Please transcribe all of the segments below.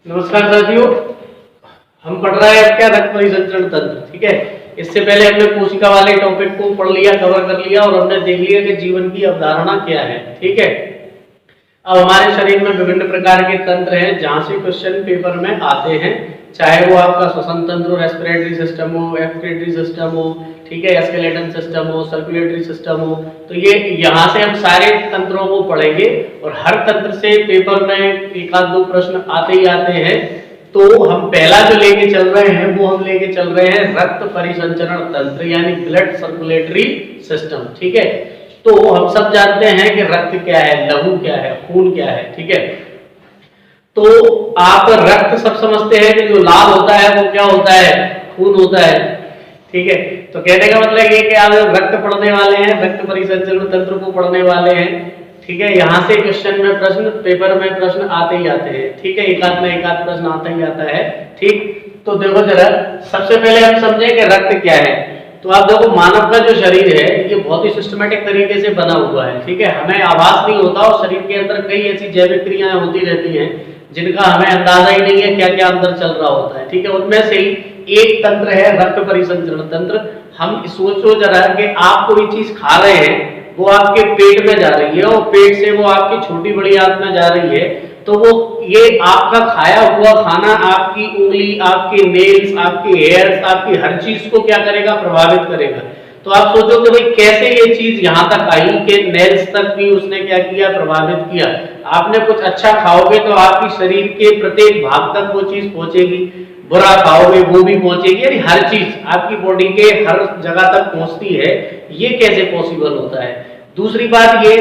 नमस्कार साथियों, हम पढ़ रहे हैं क्या रक्त परिसंचरण तंत्र। ठीक है, इससे पहले हमने कोशिका वाले टॉपिक को पढ़ लिया, कवर कर लिया और हमने देख लिया कि जीवन की अवधारणा क्या है। ठीक है, अब हमारे शरीर में विभिन्न प्रकार के तंत्र हैं जहां से क्वेश्चन पेपर में आते हैं, चाहे वो आपका श्वसन तंत्र हो, रेस्पिरेटरी सिस्टम हो, एक्सक्रीटरी सिस्टम हो, ठीक है, स्केलेटन सिस्टम हो, सर्कुलेटरी सिस्टम हो। तो ये यहाँ से हम सारे तंत्रों को पढ़ेंगे और हर तंत्र से पेपर में एक आध दो प्रश्न आते ही आते हैं। तो हम पहला जो लेके चल रहे हैं वो हम लेके चल रहे हैं रक्त परिसंचरण तंत्र यानी ब्लड सर्कुलेटरी सिस्टम। ठीक है, तो हम सब जानते हैं कि रक्त क्या है, लहू क्या है, खून क्या है। ठीक है, तो आप रक्त सब समझते हैं कि जो लाल होता है वो क्या होता है, खून होता है। ठीक है, तो कहने का मतलब ये कि आप रक्त पढ़ने वाले हैं, रक्त परिसंचरण तंत्र को पढ़ने वाले हैं। ठीक है, यहाँ से क्वेश्चन में प्रश्न, पेपर में प्रश्न आते ही आते हैं। ठीक है, एक आध प्रश्न आता ही आता है। ठीक, तो देखो जरा, सबसे पहले हम समझें कि रक्त क्या है। तो आप देखो, मानव का जो शरीर है ये बहुत ही सिस्टमेटिक तरीके से बना हुआ है। ठीक है, हमें आभास नहीं होता और शरीर के अंदर कई ऐसी जैविक क्रियाएं होती रहती हैं जिनका हमें अंदाजा ही नहीं है क्या क्या अंदर चल रहा होता है। ठीक है, उनमें से ही एक तंत्र है रक्त परिसंचरण तंत्र। हम सोचो जरा कि आप कोई चीज खा रहे हैं, वो आपके पेट में जा रही है और पेट से वो आपकी छोटी बड़ी आंत में जा रही है, तो वो ये आपका खाया हुआ खाना आपकी उंगली, आपके नेल्स, आपके हेयर्स, आपकी हर चीज को क्या करेगा, प्रभावित करेगा। तो आप सोचो कि भाई कैसे ये चीज यहाँ तक आई कि नेल्स तक भी उसने क्या किया, प्रभावित किया। आपने कुछ अच्छा खाओगे तो आपकी शरीर के प्रत्येक भाग तक वो चीज पहुंचेगी, बुरा खाओगे वो भी पहुंचेगी, यानी हर चीज आपकी बॉडी के हर जगह तक पहुंचती है। ये कैसे पॉसिबल होता है। दूसरी बात ये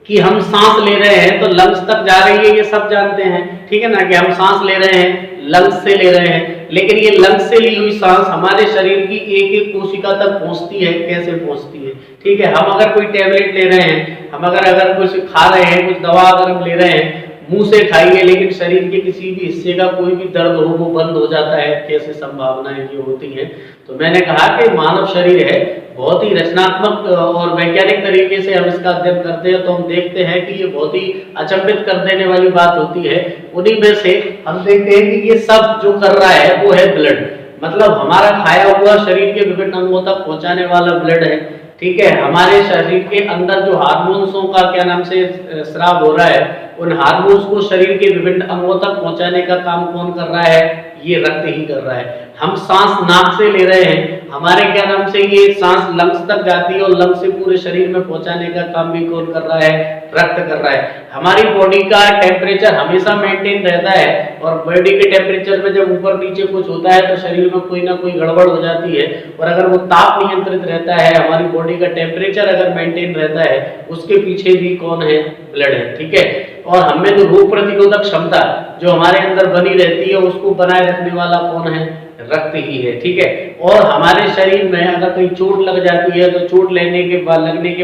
कि हम सांस ले रहे हैं तो लंग्स तक जा रही है, ये सब जानते हैं। ठीक है ना, कि हम सांस ले रहे हैं, लंग्स से ले रहे हैं, लेकिन ये लंग्स से ली हुई सांस हमारे शरीर की एक एक कोशिका तक पहुंचती है, कैसे पहुंचती है। ठीक है, हम अगर कोई टेबलेट ले रहे हैं, हम अगर कुछ खा रहे हैं, कुछ दवा अगर हम ले रहे हैं, मुंह से खाइए लेकिन शरीर के किसी भी हिस्से का कोई भी दर्द हो वो बंद हो जाता है, कैसे संभावनाएं जो होती हैं। तो मैंने कहा कि मानव शरीर है बहुत ही रचनात्मक और वैज्ञानिक तरीके से हम इसका अध्ययन करते हैं, तो हम देखते हैं कि ये बहुत ही अचंभित कर देने वाली बात होती है। उन्हीं में से हम देखते हैं कि ये सब जो कर रहा है वो है ब्लड, मतलब हमारा खाया हुआ शरीर के विभिन्न अंगों तक पहुंचाने वाला ब्लड है। ठीक है, हमारे शरीर के अंदर जो हार्मोन्सों का क्या नाम से स्राव हो रहा है, उन हार्मोन्स को शरीर के विभिन्न अंगों तक पहुंचाने का काम कौन कर रहा है, ये रक्त ही कर रहा है। हम सांस नाक से ले रहे हैं, हमारे क्या नाम से ये सांस लंग्स तक जाती है और लंग्स से पूरे शरीर में पहुंचाने का काम भी कौन कर रहा है, रक्त कर रहा है। हमारी बॉडी का टेम्परेचर हमेशा मेंटेन रहता है और बॉडी के टेम्परेचर में जब ऊपर नीचे कुछ होता है तो शरीर में कोई ना कोई गड़बड़ हो जाती है, और अगर वो ताप नियंत्रित रहता है, हमारी बॉडी का टेम्परेचर अगर मेंटेन रहता है, उसके पीछे भी कौन है, ब्लड है। ठीक है, और हमें जो रोग प्रतिरोधक क्षमता जो हमारे अंदर बनी रहती है उसको बनाए रखने वाला कौन है, रक्त ही है। ठीक है, और हमारे शरीर में अगर कहीं चोट लग जाती है तो चोट लगने के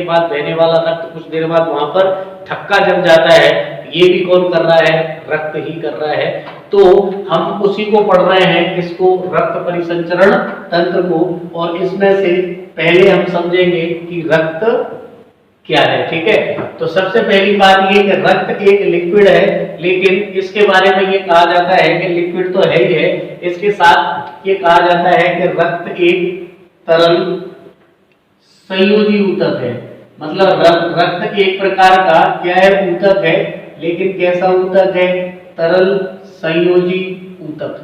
बाद बहने वाला रक्त कुछ देर बाद वहां पर थक्का जम जाता है, ये भी कौन कर रहा है, रक्त ही कर रहा है। तो हम उसी को पढ़ रहे हैं, किसको, रक्त परिसंचरण तंत्र को, और इसमें से पहले हम समझेंगे कि रक्त क्या है। ठीक है, तो सबसे पहली बात ये कि रक्त एक लिक्विड है, लेकिन इसके बारे में ये कहा जाता है कि लिक्विड तो है ही है, इसके साथ ये कहा जाता है कि रक्त एक तरल संयोजी ऊतक है। मतलब रक्त एक प्रकार का क्या है, ऊतक है, लेकिन कैसा ऊतक है, तरल संयोजी ऊतक।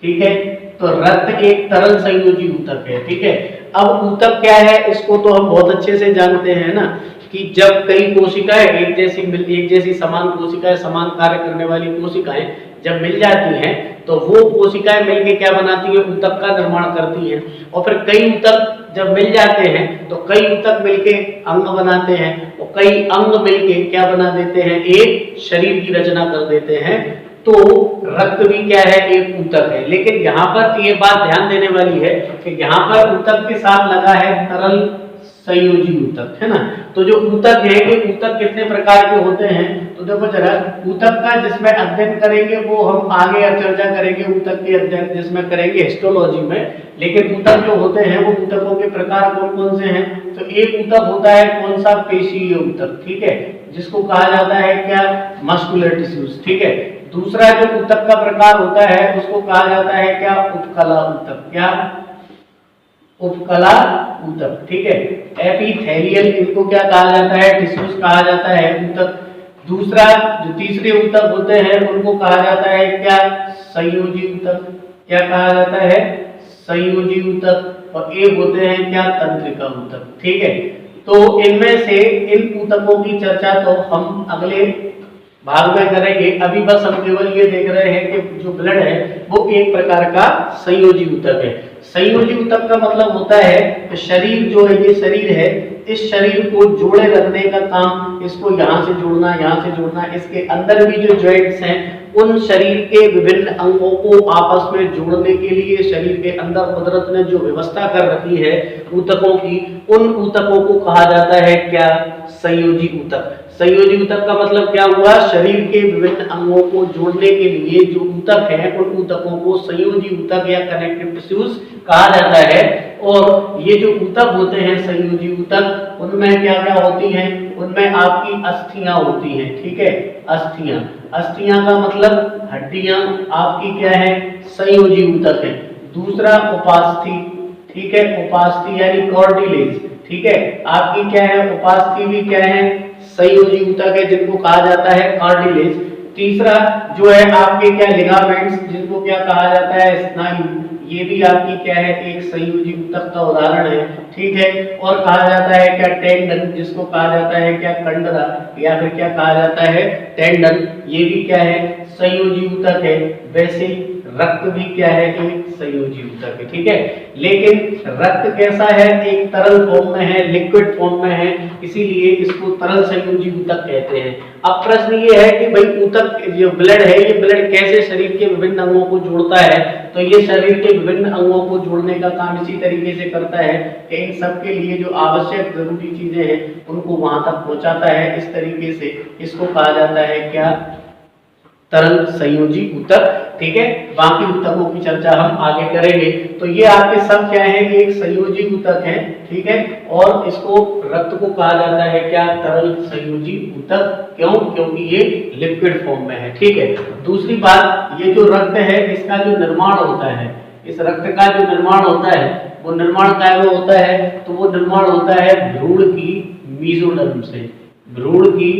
ठीक है, तो रक्त एक तरल संयोजी ऊतक है। ठीक है, अब ऊतक क्या है इसको तो हम बहुत अच्छे से जानते हैं ना, कि जब कई कोशिकाएं एक जैसी समान कोशिकाएं, समान कार्य करने वाली कोशिकाएं जब मिल जाती हैं तो वो कोशिकाएं मिलके क्या बनाती है, ऊतक का निर्माण करती हैं। और फिर कई ऊतक जब मिल जाते हैं तो कई ऊतक मिलके अंग बनाते हैं, और कई अंग मिलके क्या बना देते हैं, एक शरीर की रचना कर देते हैं। तो रक्त भी क्या है, एक ऊतक है। लेकिन यहाँ पर ये बात ध्यान देने वाली है कि यहाँ पर ऊतक के साथ लगा है तरल संयोजी ऊतक, है ना। तो जो ऊतक है कि ऊतक कितने प्रकार के होते हैं, तो देखो जरा, ऊतक का जिसमें अध्ययन करेंगे वो हम आगे चर्चा करेंगे, ऊतक के अध्ययन जिसमें करेंगे हिस्टोलॉजी में। लेकिन ऊतक जो होते हैं वो ऊतकों के प्रकार कौन कौन से हैं, तो एक ऊतक होता है कौन सा, पेशीय ऊतक। ठीक है, जिसको कहा जाता है क्या, मस्कुलर टिश्यूज। ठीक है, दूसरा जो ऊतक का प्रकार होता है उसको कहा जाता है क्या, उपकला ऊतक। क्या, उपकला ऊतक, ठीक है। एपिथेलियल इनको क्या कहा जाता है, टिश्यूज कहा जाता है ऊतक। दूसरा जो तीसरे ऊतक होते हैं उनको कहा जाता है क्या, संयोजी ऊतक। क्या कहा जाता है, संयोजी ऊतक। और एक होते हैं क्या, तंत्रिका ऊतक, ठीक है। तो इनमें से इन ऊतकों की चर्चा तो हम अगले भाग में करेंगे। अभी बस हम केवल ये देख रहे हैं कि जो ब्लड है वो एक प्रकार का संयोजी ऊतक है। संयोजी ऊतक का मतलब होता है कि शरीर जो है, ये शरीर है, इस शरीर को जोड़े रखने का काम, इसको यहाँ से जोड़ना, यहाँ से जोड़ना, इसके अंदर भी जो जॉइंट्स हैं उन शरीर के विभिन्न अंगों को आपस में जोड़ने के लिए शरीर के अंदर कुदरत ने जो व्यवस्था कर रखी है ऊतकों की, उन ऊतकों को कहा जाता है क्या, संयोजी ऊतक। संयोजी ऊतक का मतलब क्या हुआ, शरीर के विभिन्न अंगों को जोड़ने के लिए जो ऊतक है उन ऊतकों को संयोजी ऊतक या कनेक्टिव टिश्यूज कहा जाता है। और ये जो ऊतक होते हैं संयोजी ऊतक, उनमें क्या क्या होती हैं, उनमें आपकी अस्थियां होती हैं, ठीक है। अस्थियां, अस्थियां का मतलब हड्डियां आपकी क्या है, संयोजी ऊतक है। दूसरा उपास्थि, ठीक है, उपास्थि यानी कार्टिलेज, ठीक है, आपकी क्या है, उपास्थि भी क्या है, संयोजी ऊतक है जिनको कहा जाता है कार्टिलेज। तीसरा जो है आपके क्या, लिगामेंट्स, जिनको क्या कहा जाता है, स्नायु, ये भी आपकी क्या है, एक संयोजी ऊतक का उदाहरण है, ठीक है। और कहा जाता है क्या, टेंडन, जिसको कहा जाता है क्या, कंडरा, या फिर क्या कहा जाता है, टेंडन, ये भी क्या है, संयोजी ऊतक है। वैसे रक्त भी क्या है, एक संयोजी ऊतक है, ठीक है। लेकिन रक्त कैसा है, एक तरल फॉर्म में है, लिक्विड फॉर्म में है, इसीलिए इसको तरल संयोजी ऊतक कहते हैं। अब प्रश्न ये है कि भाई ऊतक जो ब्लड है, ये ब्लड कैसे शरीर के विभिन्न अंगों को जोड़ता है। तो ये शरीर के विभिन्न अंगों को जोड़ने का काम इसी तरीके से करता है कि इन सब के लिए जो आवश्यक जरूरी चीजें हैं उनको वहां तक पहुंचाता है। इस तरीके से इसको कहा जाता है क्या, तरल संयोजी ऊतक, ठीक है। बाकी ऊतकों की चर्चा हम आगे करेंगे। तो ये आपके सब क्या है, एक संयोजी ऊतक है, ठीक है। और इसको रक्त को कहा जाता है क्या, तरल संयोजी ऊतक। क्यों, क्योंकि ये लिक्विड फॉर्म में है, ठीक है। दूसरी बात, ये जो रक्त है इसका जो निर्माण होता है, इस रक्त का जो निर्माण होता है वो निर्माण क्या होता है, तो वो निर्माण होता है भ्रूण की मेसोडर्म से। भ्रूण की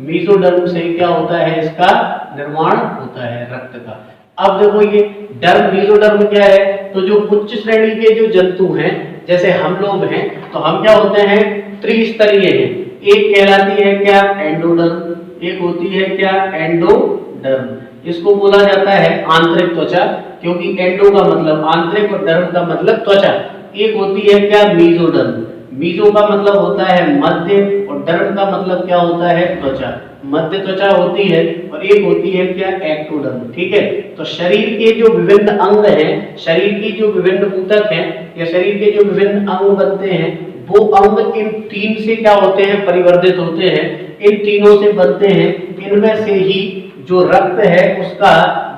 मेसोडर्म से क्या होता है, इसका निर्माण होता है रक्त का। अब देखो ये डर्म, मेसोडर्म क्या है, तो जो उच्च श्रेणी के जो जंतु हैं, जैसे हम लोग हैं, तो हम क्या होते हैं, त्रिस्तरीय हैं। एक कहलाती है क्या, एंडोडर्म, एक होती है क्या, एंडोडर्म, इसको बोला जाता है आंतरिक त्वचा, क्योंकि एंडो का मतलब आंतरिक और डर्म का मतलब त्वचा। एक होती है क्या, मेसोडर्म, मेसो का मतलब होता है मध्य और डर्म का मतलब क्या होता है, त्वचा, मध्य त्वचा होती है। और एक होती है क्या, एक्टोडर्म, ठीक है। तो शरीर के जो विभिन्न अंग हैं, शरीर की जो विभिन्न ऊतक हैं या शरीर के जो विभिन्न अंग बनते हैं, वो अंग इन तीन से क्या होते हैं, परिवर्तित होते हैं, इन तीनों से बनते हैं। इनमें से ही जो रक्त है उसका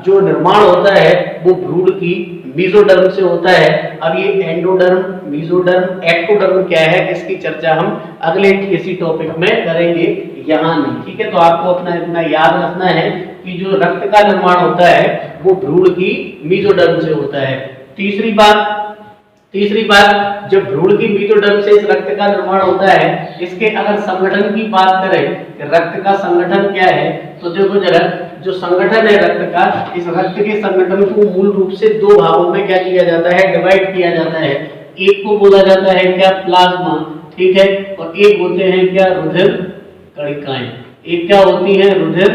जो निर्माण होता है वो भ्रूण की मेसोडर्म से होता है। अब ये एंडोडर्म, मेसोडर्म, एक्टोडर्म क्या है, इसकी चर्चा हम अगले किसी टॉपिक में करेंगे, यहाँ नहीं, ठीक है। तो आपको अपना इतना याद रखना है कि जो रक्त का निर्माण होता है वो भ्रूण की मेसोडर्म से होता है। तीसरी बात, जब भ्रूण की मेसोडर्म से इस रक्त का निर्माण होता है, इसके अगर संगठन की बात करें कि रक्त का संगठन क्या है, तो देखो जरा, जो संगठन है रक्त का, इस रक्त के संगठन को मूल रूप से दो भागों में क्या किया जाता है, डिवाइड किया जाता है। एक को बोला जाता है क्या, प्लाज्मा, ठीक है। और एक होते हैं क्या, रुधिर कणिकाएं। एक क्या होती है, रुधिर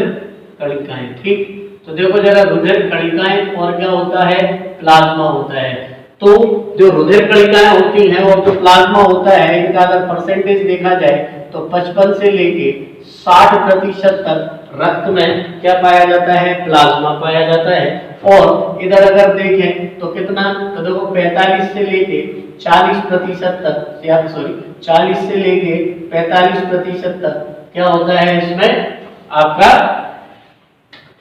कणिकाएं, ठीक। तो देखो जरा, रुधिर कणिकाएं और क्या होता है, प्लाज्मा होता है। तो जो रुधिर कणिकाएं होती हैं और जो प्लाज्मा होता है, इनका अगर परसेंटेज देखा जाए तो 55 से लेके 60% तक रक्त में क्या पाया जाता है, प्लाज्मा पाया जाता है। और इधर अगर देखें तो कितना, तो देखो 45 से लेके 40% तक, या सॉरी 40 से लेके 45% तक क्या होता है, इसमें आपका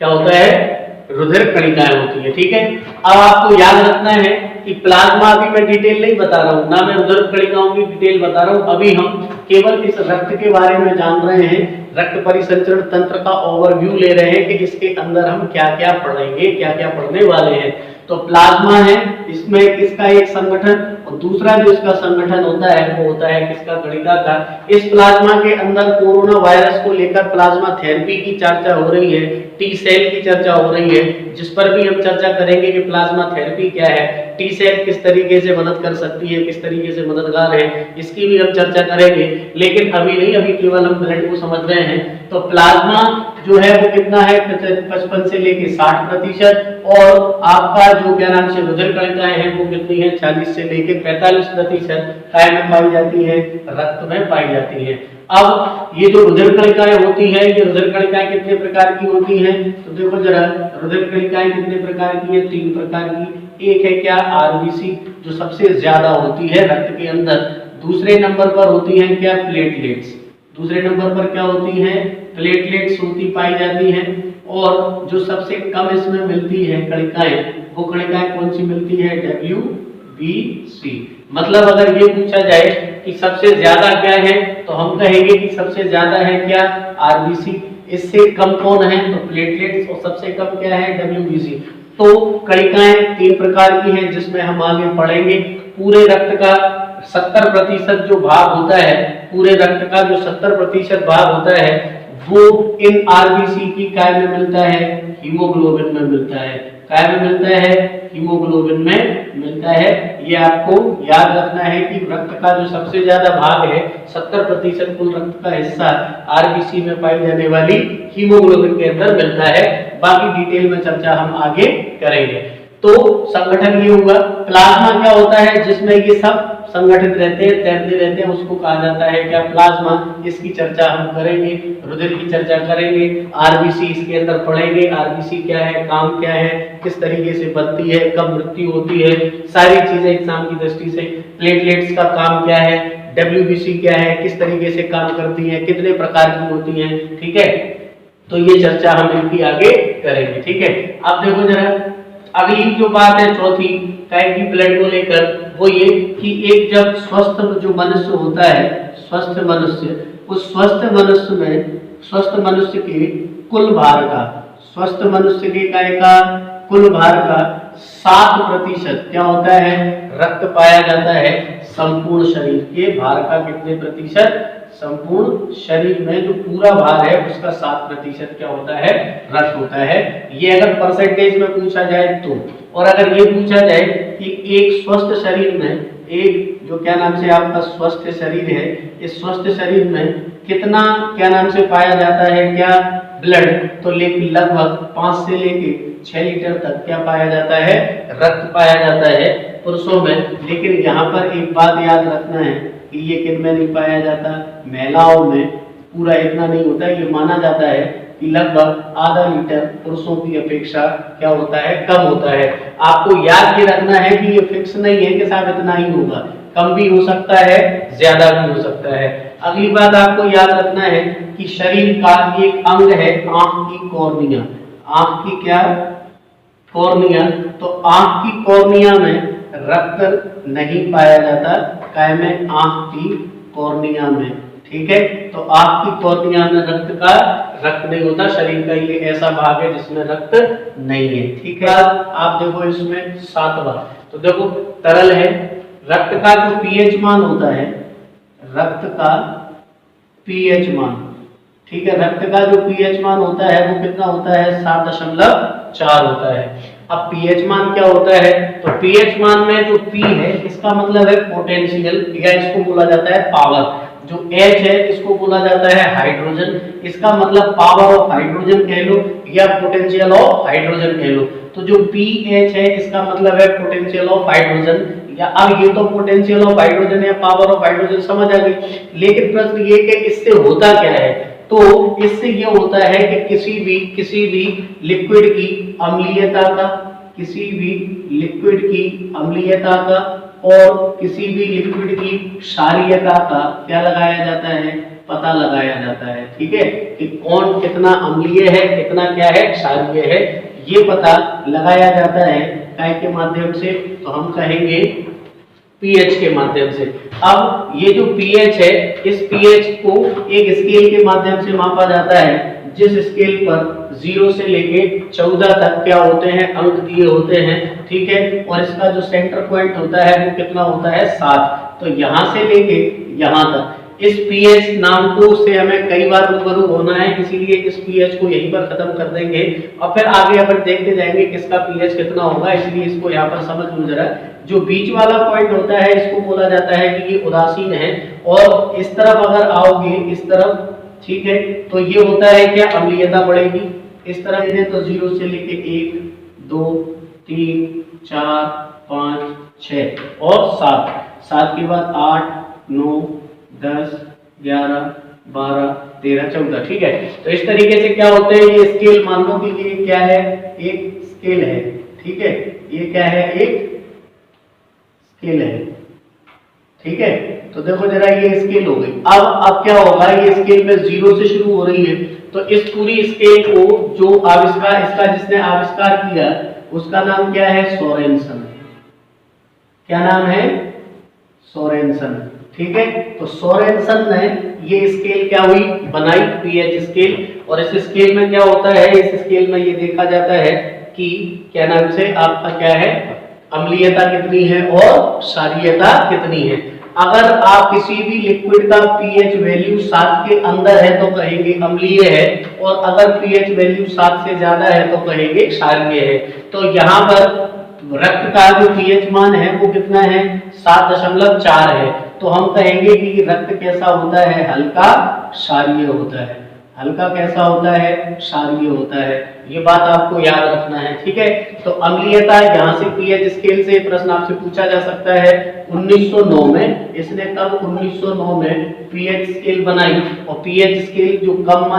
क्या होता है, रुधिर कणिकाएं होती है, ठीक है। अब आपको याद रखना है कि प्लाज्मा अभी मैं डिटेल नहीं बता रहा हूँ, ना मैं रुधिर कणिकाओं की डिटेल बता रहा हूँ। अभी हम केवल इस रक्त के बारे में जान रहे हैं। रक्त परिसंचरण तंत्र का ओवरव्यू ले रहे हैं कि इसके अंदर हम क्या क्या पढ़ेंगे, क्या क्या पढ़ने वाले हैं। तो प्लाज्मा है, इसमें इसका एक संगठन और दूसरा जो इसका संगठन होता है वो होता है किसका, कणिका का। इस प्लाज्मा के अंदर कोरोना वायरस को लेकर प्लाज्मा थेरेपी की चर्चा हो रही है, टी सेल की चर्चा हो रही है, जिस पर भी हम चर्चा करेंगे कि प्लाज्मा थेरेपी क्या है, टी सेल किस तरीके से मदद कर सकती है, किस तरीके से मददगार है, इसकी भी हम चर्चा करेंगे। लेकिन अभी नहीं, अभी केवल हम ब्लड को समझ रहे हैं। तो प्लाज्मा जो है वो कितना है, 55 से लेके 60%, और आपका जो क्या नाम से रुधिर कणिकाएं हैं वो कितनी है, 40 से लेके 45% काय में पाई जाती है, रक्त में पाई जाती है। अब ये जो रुधिर कणिकाएं होती है, ये रुधिर कणिकाएं कितने प्रकार की होती हैं, तो देखो जरा, रुधिर कणिकाएं कितने प्रकार की है, 3 प्रकार की। एक है क्या, आरबीसी, जो सबसे ज्यादा होती है रक्त के अंदर। दूसरे नंबर पर होती है क्या, प्लेटलेट्स। दूसरे नंबर पर क्या होती है, प्लेटलेट्स होती पाई जाती हैं। और जो सबसे कम इसमें मिलती है कणिकाएं, वो कणिकाएं कौन सी मिलती है, WBC। मतलब अगर ये पूछा जाए कि सबसे ज्यादा क्या है, तो हम कहेंगे कि सबसे ज्यादा है क्या, आरबीसी। इससे कम कौन है, तो प्लेटलेट्स, और सबसे कम क्या है, WBC। तो कणिकाएं 3 प्रकार की हैं, जिसमें हम आगे पढ़ेंगे। पूरे रक्त का 70% जो भाग होता है, पूरे रक्त का जो 70% भाग होता है, वो इन आरबीसी की काय में मिलता है, हीमोग्लोबिन में मिलता है। काय में मिलता है, हीमोग्लोबिन में मिलता है। ये आपको याद रखना है कि रक्त का जो सबसे ज्यादा भाग है, 70% कुल रक्त का हिस्सा आरबीसी में पाई जाने वाली हीमोग्लोबिन के अंदर मिलता है। बाकी डिटेल में चर्चा हम आगे करेंगे। तो संगठन ये हुआ। प्लाज्मा क्या होता है, जिसमें ये सब संगठित रहते हैं, तैरते रहते हैं, उसको कहा जाता है क्या, प्लाज्मा। इसकी चर्चा हम करेंगे, रुधिर की चर्चा करेंगे, आरबीसी इसके अंदर पढ़ेंगे, आरबीसी क्या है, काम क्या है, किस तरीके से बनती है, कब मृत्यु होती है, सारी चीजें एग्जाम की दृष्टि से। प्लेटलेट्स का काम क्या है, WBC क्या है, किस तरीके से काम करती है, कितने प्रकार की होती है, ठीक है। तो ये चर्चा हम इनकी आगे करेंगे, ठीक है। अब देखो जरा, अगली जो बात है चौथी काय की ब्लड को लेकर, वो ये कि एक जब स्वस्थ जो मनुष्य होता है, स्वस्थ मनुष्य, उस स्वस्थ मनुष्य में, स्वस्थ मनुष्य के कुल भार का, स्वस्थ मनुष्य के काय का कुल भार का 7% क्या होता है, रक्त पाया जाता है। संपूर्ण शरीर के भार का कितने प्रतिशत, संपूर्ण शरीर में जो पूरा भार है उसका 7% क्या होता है, रक्त होता है। ये अगर परसेंटेज में पूछा जाए तो। और अगर ये पूछा जाए कि एक स्वस्थ शरीर में, एक जो क्या नाम से आपका स्वस्थ शरीर है, इस स्वस्थ शरीर में कितना क्या नाम से पाया जाता है क्या, ब्लड, तो लगभग 5 से लेके 6 लीटर तक क्या पाया जाता है, रक्त पाया जाता है पुरुषों में। लेकिन यहाँ पर एक बात याद रखना है कि ये किन में नहीं पाया जाता, महिलाओं में पूरा इतना नहीं होता है। ये माना जाता है कि लगभग आधा लीटर पुरुषों की अपेक्षा क्या होता है, कम होता है। आपको याद ये रखना है कि ये फिक्स नहीं है कि साहब इतना ही होगा, कम भी हो सकता है, ज्यादा भी हो सकता है। अगली बात आपको याद रखना है कि शरीर का एक अंग है आंख की कॉर्निया। आंख की क्या, कॉर्निया। तो आंख की कॉर्निया में रक्त नहीं पाया जाता, काय में, आंख की कॉर्निया में, ठीक है। तो आंख की कॉर्निया में रक्त नहीं होता। शरीर का ये ऐसा भाग है जिसमें रक्त नहीं है, ठीक है। आप देखो इसमें 7वां, तो देखो तरल है। रक्त का जो पीएच मान होता है, रक्त का पीएच मान, ठीक है, रक्त का जो पीएच मान होता है वो कितना होता है, 7.4 होता है। अब पीएच मान क्या होता है, तो पीएच मान में जो पी है इसका मतलब है पोटेंशियल, या इसको बोला जाता है पावर। जो एच है इसको बोला जाता है हाइड्रोजन, इसका मतलब पावर ऑफ हाइड्रोजन कह लो या पोटेंशियल ऑफ हाइड्रोजन कह लो। तो जो पीएच है इसका मतलब है पोटेंशियल ऑफ हाइड्रोजन, या अब ये तो पोटेंशियल ऑफ हाइड्रोजन या पावर ऑफ हाइड्रोजन समझ आ गई। लेकिन प्रश्न ये कि इससे होता क्या है, तो इससे ये होता है कि किसी भी लिक्विड की अम्लीयता का, किसी भी लिक्विड की अम्लीयता का और किसी भी लिक्विड की क्षारीयता का क्या लगाया जाता है, पता लगाया जाता है, ठीक है, कि कौन कितना अम्लीय है, कितना क्या है, क्षारीय है, ये पता लगाया जाता है काय के माध्यम से। तो हम कहेंगे पीएच के माध्यम से। अब ये जो पीएच है, इस पीएच को एक स्केल के माध्यम से मापा जाता है, जिस स्केल पर 0 से लेके 14 तक क्या होते हैं, अंक दिए होते हैं, ठीक है। और इसका जो सेंटर पॉइंट होता है वो कितना होता है, 7। तो यहां से लेके यहां तक इस पीएच नाम को से हमें कई बार रूबरू होना है, इसीलिए इस पीएच को यहीं पर खत्म कर देंगे और फिर आगे अपन देखते जाएंगे किसका पीएच कितना होगा, इसलिए इसको यहाँ पर समझ लो जरा। जो बीच वाला पॉइंट होता है इसको बोला जाता है कि ये उदासीन है, और इस तरफ अगर आओगे, इस तरफ, ठीक है, तो ये होता है क्या, अम्लीयता बढ़ेगी। इस तरफ दें तो 0 से लेके 1 2 3 4 5 6 और 7 के बाद 8 9 10 11 12 13 14, ठीक है। तो इस तरीके से क्या होते हैं, ये स्केल मान लो कि ये क्या है, एक स्केल है, ठीक है, ये क्या है, एक स्केल है, ठीक है। तो देखो जरा, ये स्केल हो गई। अब क्या होगा, ये स्केल में 0 से शुरू हो रही है, तो इस पूरी स्केल को जो आविष्कार, इसका जिसने आविष्कार किया उसका नाम क्या है, सोरेनसन। क्या नाम है, सोरेनसन, ठीक है। तो सोरेनसन ने ये स्केल क्या हुई, बनाई, पीएच स्केल। और इस स्केल में क्या होता है, इस स्केल में ये देखा जाता है कि क्या नाम से आपका क्या है, अम्लीयता कितनी है और क्षारीयता कितनी है। अगर आप किसी भी लिक्विड का पीएच वैल्यू 7 के अंदर है तो कहेंगे अम्लीय है, और अगर पीएच वैल्यू 7 से ज्यादा है तो कहेंगे क्षारीय है। तो यहाँ पर रक्त का जो पीएच मान है वो कितना है, 7.4 है। तो हम कहेंगे कि रक्त कैसा होता है, हल्का क्षारीय होता है। हल्का कैसा होता है, क्षारीय होता है। ये बात आपको याद रखना है, ठीक है। तो अम्लीयता, यहाँ से पीएच स्केल से प्रश्न आपसे पूछा जा सकता है। 1909 में इसने, कब, 1909 में पीएच स्केल बनाई। और पीएच स्केल जो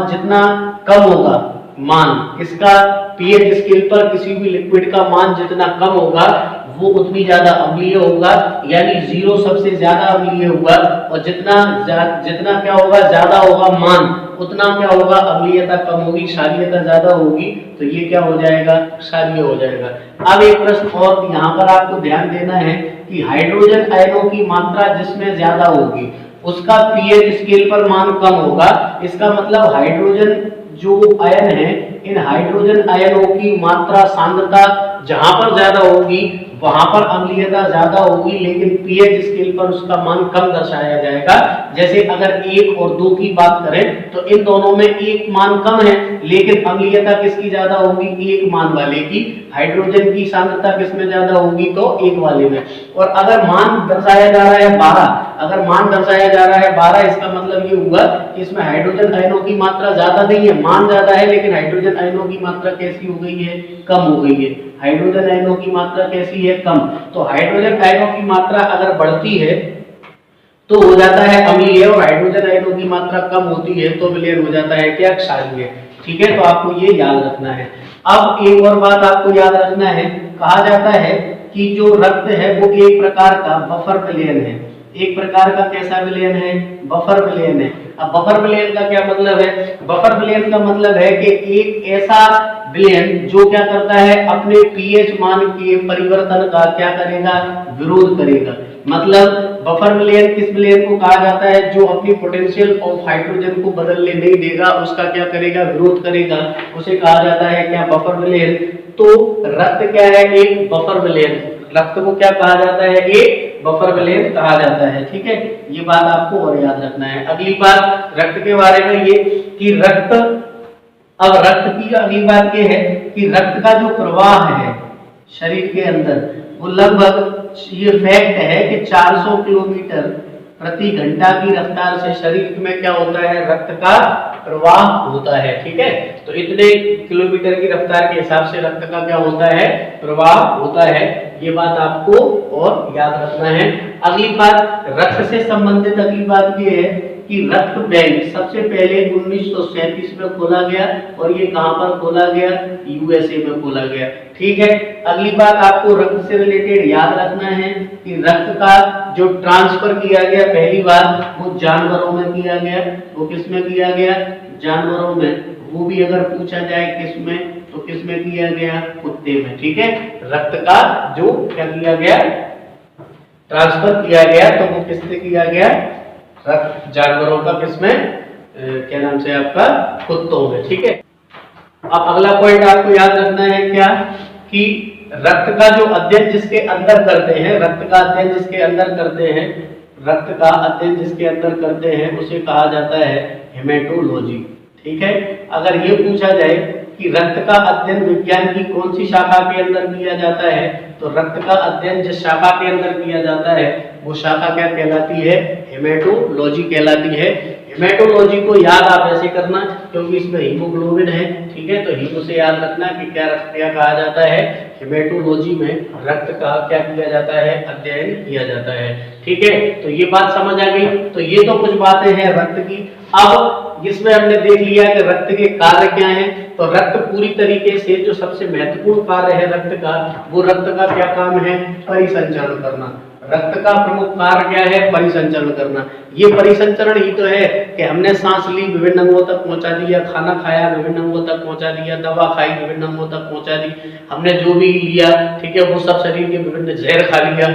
जितना कम होगा मान, इसका पीएच स्केल पर किसी भी लिक्विड का मान जितना कम होगा वो उतनी ज्यादा अम्लीय होगा, यानी 0 सबसे ज्यादा अम्लीय होगा, और जितना क्या होगा, ज्यादा होगा मान, उतना क्या होगा, अम्लीयता कम होगी, क्षारीयता ज्यादा होगी, तो ये क्या हो जाएगा, क्षारीय हो जाएगा। अब एक प्रश्न और यहाँ पर आपको ध्यान देना है कि हाइड्रोजन आयनों की मात्रा जिसमें ज्यादा होगी उसका पीएच स्केल पर मान कम होगा। इसका मतलब हाइड्रोजन जो आयन है, इन हाइड्रोजन आयनों की मात्रा, सांद्रता जहां पर ज्यादा होगी वहां पर अम्लीयता ज्यादा होगी, लेकिन पीएच स्केल पर उसका मान कम दर्शाया जाएगा। जैसे अगर 1 और 2 की बात करें तो इन दोनों में एक मान कम है, लेकिन अम्लीयता किसकी ज्यादा होगी, एक मान वाले की। हाइड्रोजन की सांद्रता किसमें ज्यादा होगी, तो एक वाले में। और अगर मान दर्शाया जा रहा है 12, अगर मान दर्शाया जा रहा है 12, इसका मतलब ये हुआ कि इसमें हाइड्रोजन आयनों की मात्रा ज्यादा नहीं है, मान ज्यादा है, लेकिन हाइड्रोजन आयनों की मात्रा कैसी हो गई है, कम हो गई है। हाइड्रोजन आयनों की मात्रा कैसी है, कम। तो हाइड्रोजन आयनों की मात्रा अगर बढ़ती है तो हो जाता है अम्लीय, और हाइड्रोजन आयनों की मात्रा कम होती है तो विलयन हो जाता है क्या, क्षारीय, ठीक है। तो आपको ये याद रखना है। अब एक और बात आपको याद रखना है, कहा जाता है कि जो रक्त है वो एक प्रकार का बफर विलयन है। एक प्रकार का कैसा विलयन है, बफर विलयन है। अब बफर विलयन का क्या मतलब है, बफर विलयन का मतलब है कि एक ऐसा विलयन जो क्या करता है, अपने पीएच मान के परिवर्तन का क्या करेगा, विरोध करेगा। मतलब बफर विलयन किस विलयन को कहा जाता है, जो अपनी पोटेंशियल ऑफ हाइड्रोजन को बदलने नहीं देगा, उसका क्या करेगा, विरोध करेगा, उसे कहा जाता है क्या, बफर विलयन। तो रक्त क्या है, एक बफर विलयन। रक्त को क्या कहा जाता है, एक बफर विलयन कहा जाता है, ठीक है। ये बात आपको और याद रखना है। अगली बात रक्त के बारे में ये कि रक्त, अब रक्त की अगली बात ये है कि रक्त का जो प्रवाह है शरीर के अंदर वो लगभग, ये फैक्ट है कि 400 किलोमीटर प्रति घंटा की रफ्तार से शरीर में क्या होता है, रक्त का प्रवाह होता है, ठीक है। तो इतने किलोमीटर की रफ्तार के हिसाब से रक्त का क्या होता है, प्रवाह होता है। ये बात आपको और याद रखना है। अगली बात रक्त से संबंधित अगली बात ये है कि रक्त बैंक सबसे पहले 1937 में खोला गया, और ये कहां पर खोला गया, यूएसए में खोला गया, ठीक है। अगली बात आपको रक्त से रिलेटेड याद रखना है कि रक्त का जो ट्रांसफर किया गया पहली बार वो जानवरों में किया गया। वो किस में किया गया, जानवरों में। वो भी अगर पूछा जाए किस में, तो किस में किया गया, कुत्ते में, ठीक है। रक्त का जो क्या किया गया, ट्रांसफर किया गया, तो वो किससे किया गया? रक्त जानवरों का, किसमें? क्या नाम से आपका? कुत्तों में। ठीक है। अब अगला पॉइंट आपको याद रखना है क्या, कि रक्त का जो अध्ययन जिसके अंदर करते हैं, रक्त का अध्ययन जिसके अंदर करते हैं, रक्त का अध्ययन जिसके अंदर करते हैं उसे कहा जाता है हेमेटोलॉजी। ठीक है। अगर ये पूछा जाए कि रक्त का अध्ययन विज्ञान की कौन सी शाखा के अंदर किया जाता है, तो रक्त का अध्ययन जिस शाखा के अंदर किया जाता है वो शाखा क्या कहलाती है? हेमेटोलॉजी कहलाती है। हेमेटोलॉजी को याद आप ऐसे करना, क्योंकि इसमें हीमोग्लोबिन है। ठीक है। तो हीमो से याद रखना कि क्या रक्त क्या कहा जाता है? हेमेटोलॉजी में रक्त का क्या किया जाता है? अध्ययन किया जाता है। ठीक है। तो ये बात समझ आ गई। तो ये तो कुछ बातें हैं रक्त की। अब इसमें हमने देख लिया कि रक्त के कार्य क्या हैं। तो रक्त पूरी तरीके से जो सबसे महत्वपूर्ण कार्य है रक्त का, वो रक्त का क्या काम है? परिसंचरण करना। रक्त का प्रमुख कार्य क्या है? परिसंचरण करना। ये परिसंचरण ही तो है कि हमने सांस ली, विभिन्न अंगों तक पहुंचा दिया, खाना खाया, विभिन्न अंगों तक पहुंचा दिया, दवा खाई, विभिन्न अंगों तक पहुंचा दी, हमने जो भी लिया, ठीक है, वो सब शरीर के विभिन्न, जहर खा लिया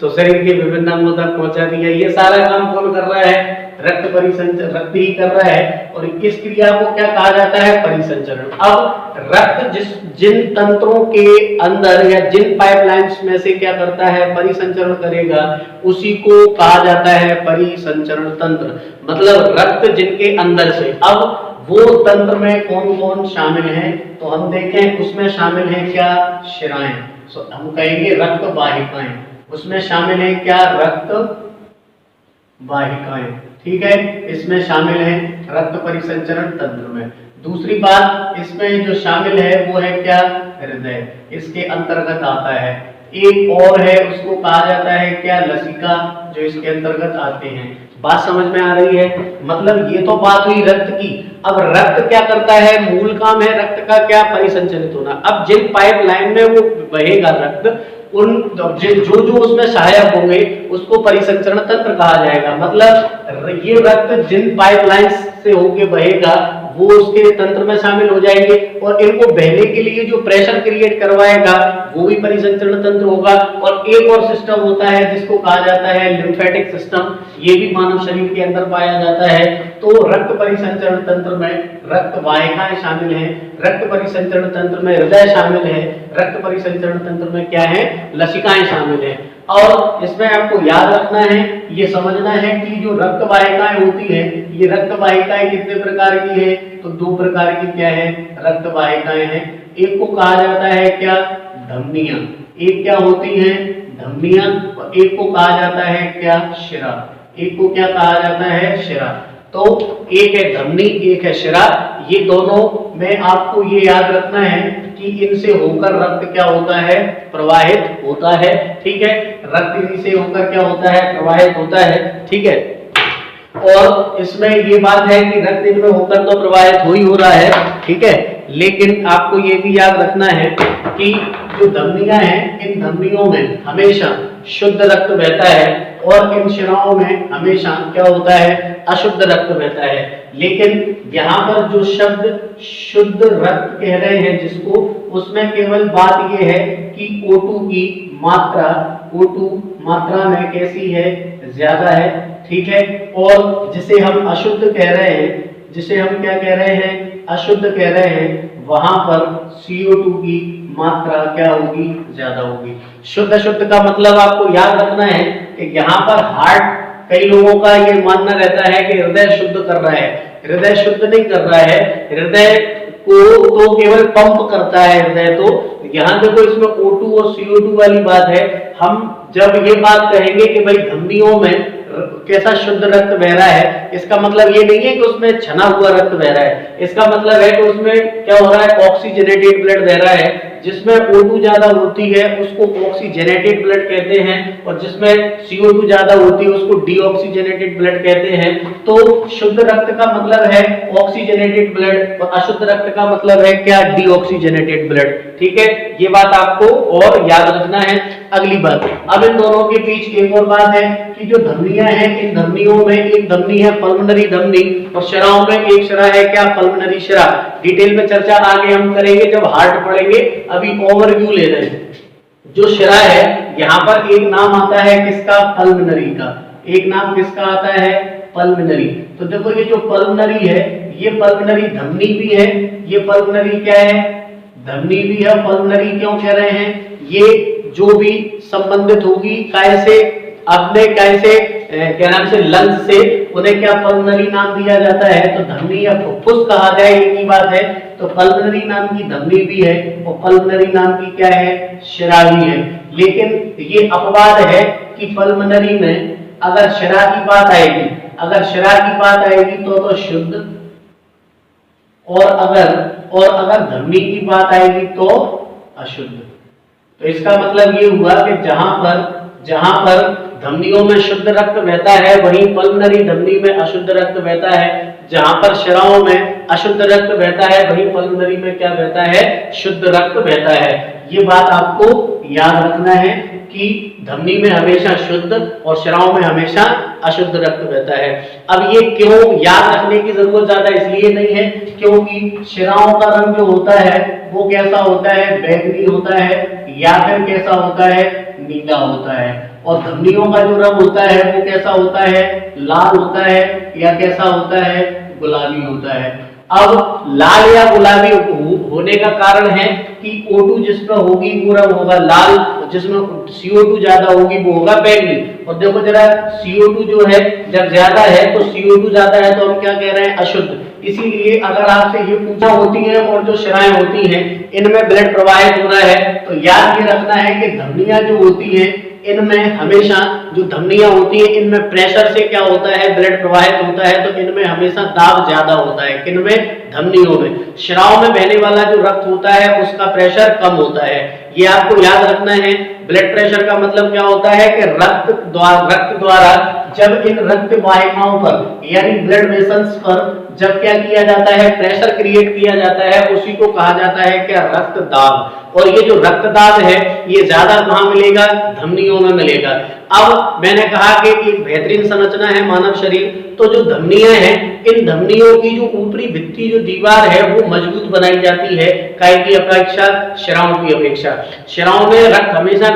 तो शरीर के विभिन्न अंगों तक पहुंचा दिया। ये सारा काम कौन कर रहा है? रक्त परिसंचरण, रक्त ही कर रहा है। और इस क्रिया को क्या कहा जाता है? परिसंचरण। अब रक्त जिन तंत्रों के अंदर या जिन पाइपलाइंस में से क्या करता है? परिसंचरण करेगा, उसी को कहा जाता है परिसंचरण तंत्र। मतलब रक्त जिनके अंदर से। अब वो तंत्र में कौन कौन शामिल है, तो हम देखें उसमें शामिल है क्या? शिराएं। हम कहेंगे रक्त वाहिकाएं। उसमें शामिल है क्या? रक्त वाहिकाएं। ठीक है। इसमें शामिल है रक्त परिसंचरण तंत्र में। दूसरी बात इसमें जो शामिल है वो है क्या? हृदय, इसके अंतर्गत आता है। एक और है, उसको कहा जाता है क्या? लसिका, जो इसके अंतर्गत आते हैं। बात समझ में आ रही है? मतलब ये तो बात हुई रक्त की। अब रक्त क्या करता है? मूल काम है रक्त का क्या? परिसंचरित होना। अब जिन पाइपलाइन में वो बहेगा रक्त, उन जो जो उसमें सहायक होंगे उसको परिसंचरण तंत्र कहा जाएगा। मतलब ये रक्त जिन पाइपलाइन से होके बहेगा वो उसके तंत्र में शामिल हो जाएंगे, और इनको बहने के लिए जो प्रेशर क्रिएट करवाएगा वो भी परिसंचरण तंत्र होगा। और एक और सिस्टम होता है जिसको कहा जाता है लिम्फेटिक सिस्टम, ये भी मानव शरीर के अंदर पाया जाता है। तो रक्त परिसंचरण तंत्र में रक्त वाहिकाएं शामिल हैं, रक्त परिसंचरण तंत्र में हृदय शामिल है, रक्त परिसंचरण तंत्र में क्या है? लसिकाएं शामिल है। और इसमें आपको याद रखना है, ये समझना है कि जो रक्त वाहिकाएं होती है, ये रक्त वाहिकाएं कितने प्रकार की है? तो दो प्रकार की क्या है? रक्त वाहिकाएं हैं। एक को कहा जाता है क्या? धमनियां। एक क्या होती है? धमनियां। और एक को कहा जाता है क्या? शिरा। एक को क्या कहा जाता है? शिरा। तो एक है धमनी, एक है शिरा। ये दोनों में आपको ये याद रखना है कि इनसे होकर रक्त क्या होता है? प्रवाहित होता है। ठीक है। रक्त इनसे होकर क्या होता है? प्रवाहित होता है। ठीक है। और इसमें ये बात है कि रक्त इनमें होकर तो प्रवाहित हो ही हो रहा है। ठीक है। लेकिन आपको ये भी याद रखना है कि जो धमनियां हैं, इन धमनियों में हमेशा शुद्ध रक्त बहता है, और इन शिराओं में हमेशा क्या होता है? अशुद्ध रक्त बहता है। लेकिन यहाँ पर जो शब्द शुद्ध रक्त कह रहे हैं जिसको, उसमें केवल बात यह है कि O2 की मात्रा, O2 मात्रा में कैसी है? ज्यादा है। ठीक है। और जिसे हम अशुद्ध कह रहे हैं, जिसे हम क्या कह रहे हैं? अशुद्ध कह रहे हैं, वहां पर CO2 की मात्रा क्या होगी? ज्यादा होगी। शुद्ध अशुद्ध का मतलब आपको याद रखना है कि यहाँ पर हार्ट, कई लोगों का ये मानना रहता है कि हृदय शुद्ध कर रहा है। हृदय शुद्ध नहीं कर रहा है, हृदय को तो केवल पंप करता है हृदय। तो यहाँ देखो इसमें O2 और CO2 वाली बात है। हम जब ये बात कहेंगे कि भाई धमनियों में कैसा शुद्ध रक्त बह रहा है, इसका मतलब ये नहीं है कि उसमें छना हुआ रक्त बह रहा है। इसका मतलब है कि उसमें क्या हो रहा है? ऑक्सीजनेटेड ब्लड बह रहा है। जिसमें O2 ज्यादा होती है उसको ऑक्सीजनेटेड ब्लड कहते हैं, और जिसमें CO2 ज्यादा होती है उसको डीऑक्सीजनेटेड ब्लड कहते हैं। तो शुद्ध रक्त का मतलब है ऑक्सीजनेटेड ब्लड, और अशुद्ध रक्त का मतलब है क्या? Deoxygenated blood. ठीक है। ये बात आपको और याद रखना है। अगली बात, अब इन दोनों के बीच एक और बात है कि जो धमनियां हैं, इन धमनियों में एक धमनी है पल्मोनरी धमनी, और शिराओं में एक शिरा है क्या? पल्मोनरी शिरा। डिटेल में चर्चा आगे हम करेंगे जब हार्ट पढ़ेंगे, अभी ओवरव्यू ले रहे हैं। जो शिरा है, यहाँ पर एक नाम आता है किसका, पल्मनरी का। एक नाम किसका आता है, पल्मनरी। तो देखो ये जो पल्मनरी है, ये पल्मनरी धमनी भी है, ये पल्मनरी क्या है, धमनी भी है। पल्मनरी क्यों कह रहे हैं, ये जो भी संबंधित होगी कैसे, अपने कैसे क्या नाम से, लंग्स से, उन्हें क्या पल्मनरी नाम दिया जाता है। तो धमनी या फुफ्फुस कहा जाए, एक ही बात है। तो पल्मनरी नाम की धमनी भी है और पल्मनरी नाम की क्या है, शिरा भी है। लेकिन ये अपवाद है कि पल्मनरी में अगर शिरा की बात आएगी, अगर शिरा की बात आएगी तो शुद्ध, और अगर धमनी की बात आएगी तो अशुद्ध। तो इसका मतलब ये हुआ कि जहां पर धमनियों में शुद्ध रक्त बहता है, वहीं पल्मनरी धमनी में अशुद्ध रक्त बहता है। जहां पर शिराओं में अशुद्ध रक्त बहता है, वहीं पल्मनरी में क्या बहता है, शुद्ध रक्त बहता है। ये बात आपको याद रखना है कि धमनी में हमेशा शुद्ध और शिराओं में हमेशा अशुद्ध रक्त बहता है। अब ये क्यों याद रखने की जरूरत ज्यादा इसलिए नहीं है क्योंकि शिराओं का रंग जो होता है वो कैसा होता है, बैंगनी होता है, या फिर कैसा होता है, नीला होता है। और धमनियों का जो रंग होता है वो कैसा होता है, लाल होता है, या कैसा होता है, गुलाबी होता है। अब लाल या गुलाबी होने का कारण है कि O2 जिसमें होगी वो रंग होगा लाल, जिसमें CO2 ज्यादा होगी वो होगा बैंगनी। और देखो जरा CO2 जो है जब ज्यादा है तो CO2 ज्यादा है तो हम क्या कह रहे हैं, अशुद्ध। इसीलिए अगर आपसे ये पूछा होती है और जो शिराएं होती हैं इनमें ब्लड प्रवाहित हो रहा है, तो याद ये रखना है कि धमनियां जो होती है इनमें हमेशा, जो धमनियां होती है इनमें प्रेशर से क्या होता है, ब्लड प्रवाहित होता है, तो इनमें हमेशा दाब ज्यादा होता है। किनमें, धमनियों में। शिराओं में बहने वाला जो रक्त होता है उसका प्रेशर कम होता है। ये आपको याद रखना है। ब्लड प्रेशर का मतलब क्या होता है कि रक्त द्वारा जब इन रक्त वाहिकाओं पर यानी ब्लड वेसल्स पर जब क्या किया जाता है, प्रेशर क्रिएट किया जाता है, उसी को कहा जाता है क्या, रक्त दाब। और ये जो रक्तदाब है ये ज्यादा कहां मिलेगा, धमनियों में मिलेगा। अब मैंने कहा कि एक बेहतरीन संरचना है मानव शरीर, तो जो धमनियां हैं इन धमनियों की जो ऊपरी भित्ति जो दीवार है वो मजबूत बनाई जाती है काय की अपेक्षा, शिराओं की अपेक्षा। शिराओं में रक्त हमेशा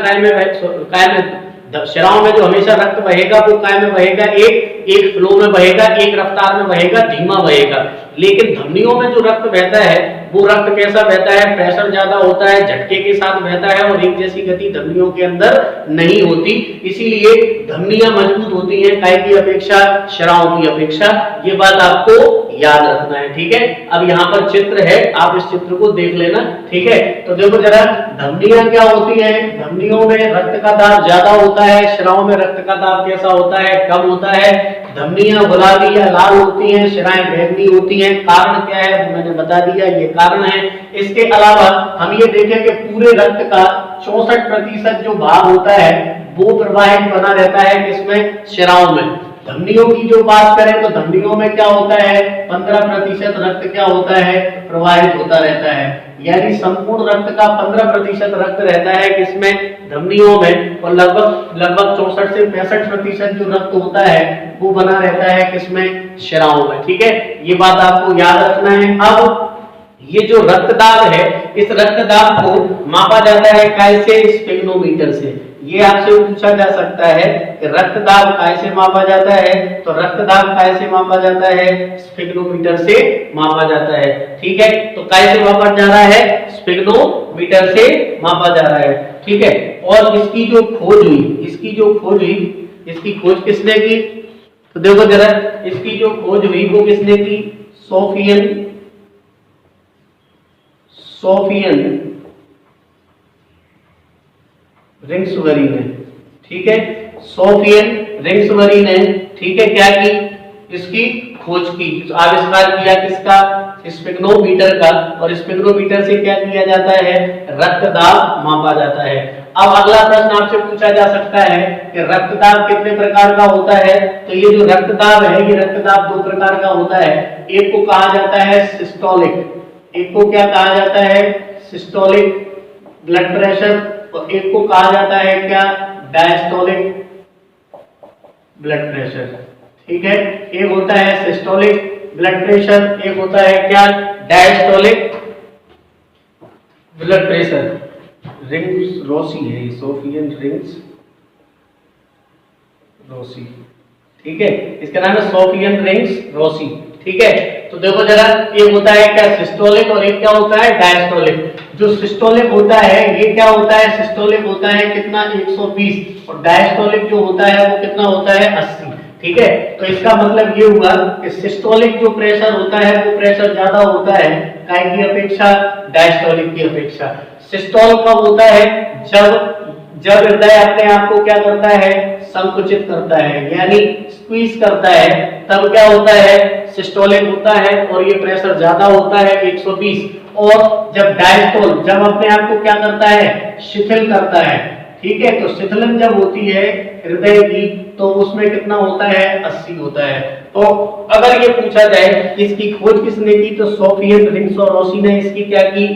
शिराओं में जो हमेशा रक्त बहेगा वो काय में बहेगा, एक फ्लो में बहेगा, एक रफ्तार में बहेगा, धीमा बहेगा। लेकिन धमनियों में जो रक्त बहता है वो रक्त कैसा बहता है, प्रेशर ज्यादा होता है, झटके के साथ बहता है और एक जैसी गति धमनियों के अंदर नहीं होती। इसीलिए धमनियां मजबूत होती हैं काय की अपेक्षा, शिराओं की अपेक्षा। ये बात आपको याद रखना है, ठीक है। अब यहाँ पर चित्र है, आप इस चित्र को देख लेना, ठीक है। तो देखो जरा धमनियां क्या होती है, धमनियों में रक्त का दाब ज्यादा होता है, शिराओं में रक्त का दाब कैसा होता है, कम होता है। धमनियां गुलाबी या लाल होती हैं, शिराएं बैंगनी होती हैं। कारण क्या है वो मैंने बता दिया, ये कारण है। इसके अलावा हम ये देखें कि पूरे रक्त का 64% जो भाग होता है वो प्रवाहित बना रहता है किसमें, शिराओं में। धमनियों की जो बात करें तो धमनियों में क्या होता है, 15% रक्त क्या होता है, प्रवाहित होता रहता है। यानी संपूर्ण रक्त का 15% रक्त रहता है किसमें, धमनियों में। और लगभग 64 से 65% जो रक्त होता है वो बना रहता है किसमें, शिराओं में, ठीक है। ये बात आपको याद रखना है। अब ये जो रक्तदाब है, इस रक्तदाब को मापा जाता है कैसे, स्फिग्नोमीटर से। ये आपसे पूछा जा सकता है कि रक्तदाब कैसे मापा जाता है, तो रक्तदाब कैसे मापा जाता है, स्फिग्नोमीटर से मापा जाता है, ठीक है। तो कैसे मापा जा रहा है, स्फिग्नोमीटर से मापा जा रहा है, ठीक है। और इसकी जो खोज हुई, इसकी खोज किसने की, तो देखो जरा इसकी जो खोज हुई वो किसने की, सोफियन रिंग्सबरी ने, ठीक है। सोफियन रिंग्सबरी ने, ठीक है, क्या की, इसकी खोज की, आविष्कार किया किसका, स्फिग्नोमीटर का। और स्फिग्नोमीटर से क्या किया जाता है, रक्तदाब मापा जाता है। अब अगला प्रश्न आपसे पूछा जा सकता है कि रक्तदाब कितने प्रकार का होता है, तो ये जो रक्तदाब है ये रक्तदाब 2 प्रकार का होता है। एक को कहा जाता है सिस्टोलिक, एक को क्या कहा जाता है, सिस्टोलिक ब्लड प्रेशर, और एक को कहा जाता है क्या, डायस्टोलिक ब्लड प्रेशर, ठीक है। एक होता है सिस्टोलिक ब्लड प्रेशर, एक होता है क्या, डायस्टोलिक ब्लड प्रेशर। रिंग्स रोसी है, सोफियन रिंग्स रोसी, ठीक है, इसका नाम है सोफियन रिंग्स रोसी, ठीक है। तो देखो जरा, ये होता है क्या सिस्टोलिक और एक क्या होता है डायस्टोलिक। जो सिस्टोलिक होता है ये क्या होता है, सिस्टोलिक होता है कितना 120 और डायस्टोलिक जो होता है वो कितना होता है 80, ठीक है। तो इसका मतलब ये हुआ कि सिस्टोलिक जो प्रेशर होता है वो प्रेशर ज्यादा होता है काय की अपेक्षा, डायस्टोलिक की अपेक्षा। सिस्टोल कब होता है, जब हृदय अपने आप को क्या करता है, संकुचित करता है यानी स्क्वीज करता है, तब क्या होता है सिस्टोलिक होता है और ये प्रेशर ज्यादा होता है 120। और जब डायस्टोल जब अपने आप को क्या करता है, शिथिल करता है, ठीक है। तो शिथिलन जब होती है हृदय की तो उसमें कितना होता है 80 होता है। तो अगर ये पूछा जाए इसकी खोज किसने की, तो सोफियन रिंग्स और रोसी ने इसकी क्या की,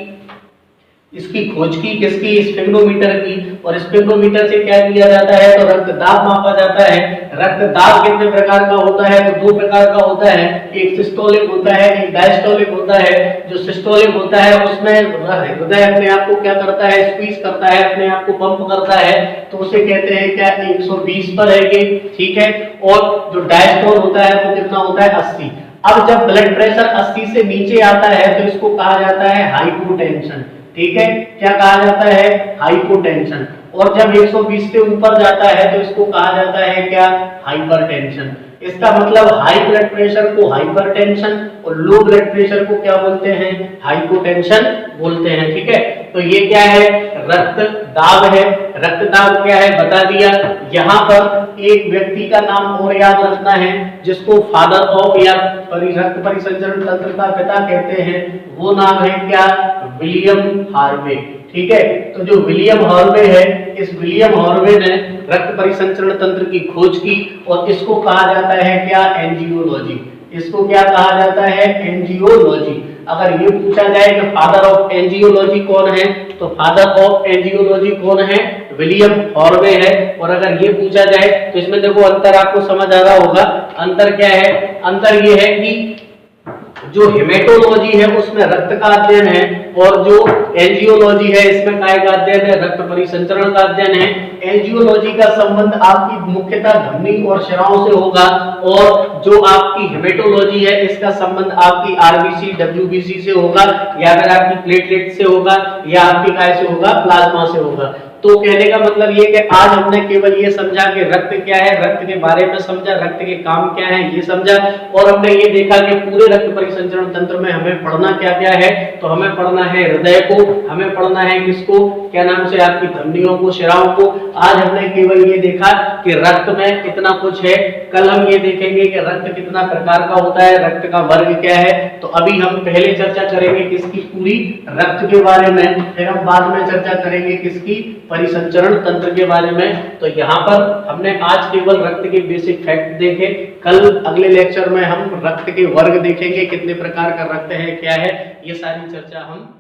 इसकी खोज की, किसकी, स्फिग्नोमीटर की। और स्फिग्नोमीटर से क्या किया जाता है, तो रक्तदाब मापा जाता है। रक्तदाब कितने प्रकार का होता है, तो दो प्रकार का होता है, एक सिस्टोलिक होता है, एक डायस्टोलिक होता है। जो सिस्टोलिक होता है उसमें हृदय अपने आप को क्या करता है, स्क्वीज करता है, अपने आप को पंप करता है, तो उसे कहते हैं क्या 120 पर है ये, ठीक है। और जो डायस्टोल होता है वो कितना होता है 80। अब जब ब्लड प्रेशर 80 से नीचे आता है तो इसको कहा जाता है हाइपोटेंशन, ठीक है। क्या कहा जाता है, हाइपोटेंशन। और जब 120 से ऊपर जाता है तो इसको कहा जाता है क्या, हाइपरटेंशन। इसका मतलब हाई ब्लड प्रेशर को हाइपरटेंशन और लो ब्लड प्रेशर को क्या बोलते हैं, हाइपोटेंशन बोलते हैं, ठीक है। तो ये क्या है, रक्तदाब है। रक्तदाब क्या है बता दिया। यहाँ पर एक व्यक्ति का नाम और याद रखना है जिसको फादर ऑफ या रक्त परिसंचरण तंत्र का पिता कहते हैं, वो नाम है क्या, विलियम हार्वे, ठीक है। तो जो विलियम हार्वे है, इस विलियम हार्वे ने रक्त परिसंचरण तंत्र की खोज की और इसको कहा जाता है क्या, एंजियोलॉजी। इसको क्या कहा जाता है, एंजियोलॉजी। अगर ये पूछा जाए कि फादर ऑफ एंजियोलॉजी कौन है, तो फादर ऑफ एंजियोलॉजी कौन है, विलियम हार्वे है। और अगर ये पूछा जाए तो इसमें देखो अंतर आपको समझ आ रहा होगा। अंतर क्या है, अंतर ये है कि जो हेमेटोलॉजी है उसमें रक्त का अध्ययन है और जो एंजियोलॉजी है इसमें काय का अध्ययन है, रक्त परिसंचरण का अध्ययन है। एंजियोलॉजी का संबंध आपकी मुख्यतः धमनी और शिराओं से होगा और जो आपकी हेमेटोलॉजी है इसका संबंध आपकी आरबीसी डब्ल्यूबीसी से होगा, या अगर आपकी प्लेटलेट से होगा या आपकी काय से होगा, प्लाज्मा से होगा। तो कहने का मतलब ये कि आज हमने केवल ये समझा कि रक्त क्या है, रक्त के बारे में समझा, रक्त के काम क्या है ये समझा, और हमने ये देखा कि पूरे रक्त परिसंचरण तंत्र में हमें पढ़ना क्या क्या है। तो हमें पढ़ना है हृदय को, हमें पढ़ना है किसको, क्या नाम से, आपकी धमनियों को, शिराओं को। आज हमने केवल ये देखा कि रक्त में कितना कुछ है। कल हम ये देखेंगे कि रक्त कितना प्रकार का होता है, रक्त का वर्ग क्या है। तो अभी हम पहले चर्चा करेंगे किसकी, पूरी रक्त के बारे में, फिर हम बाद में चर्चा करेंगे किसकी, परिसंचरण तंत्र के बारे में। तो यहाँ पर हमने आज केवल रक्त के बेसिक फैक्ट देखे। कल अगले लेक्चर में हम रक्त के वर्ग देखेंगे, कितने प्रकार का रक्त है, क्या है, ये सारी चर्चा हम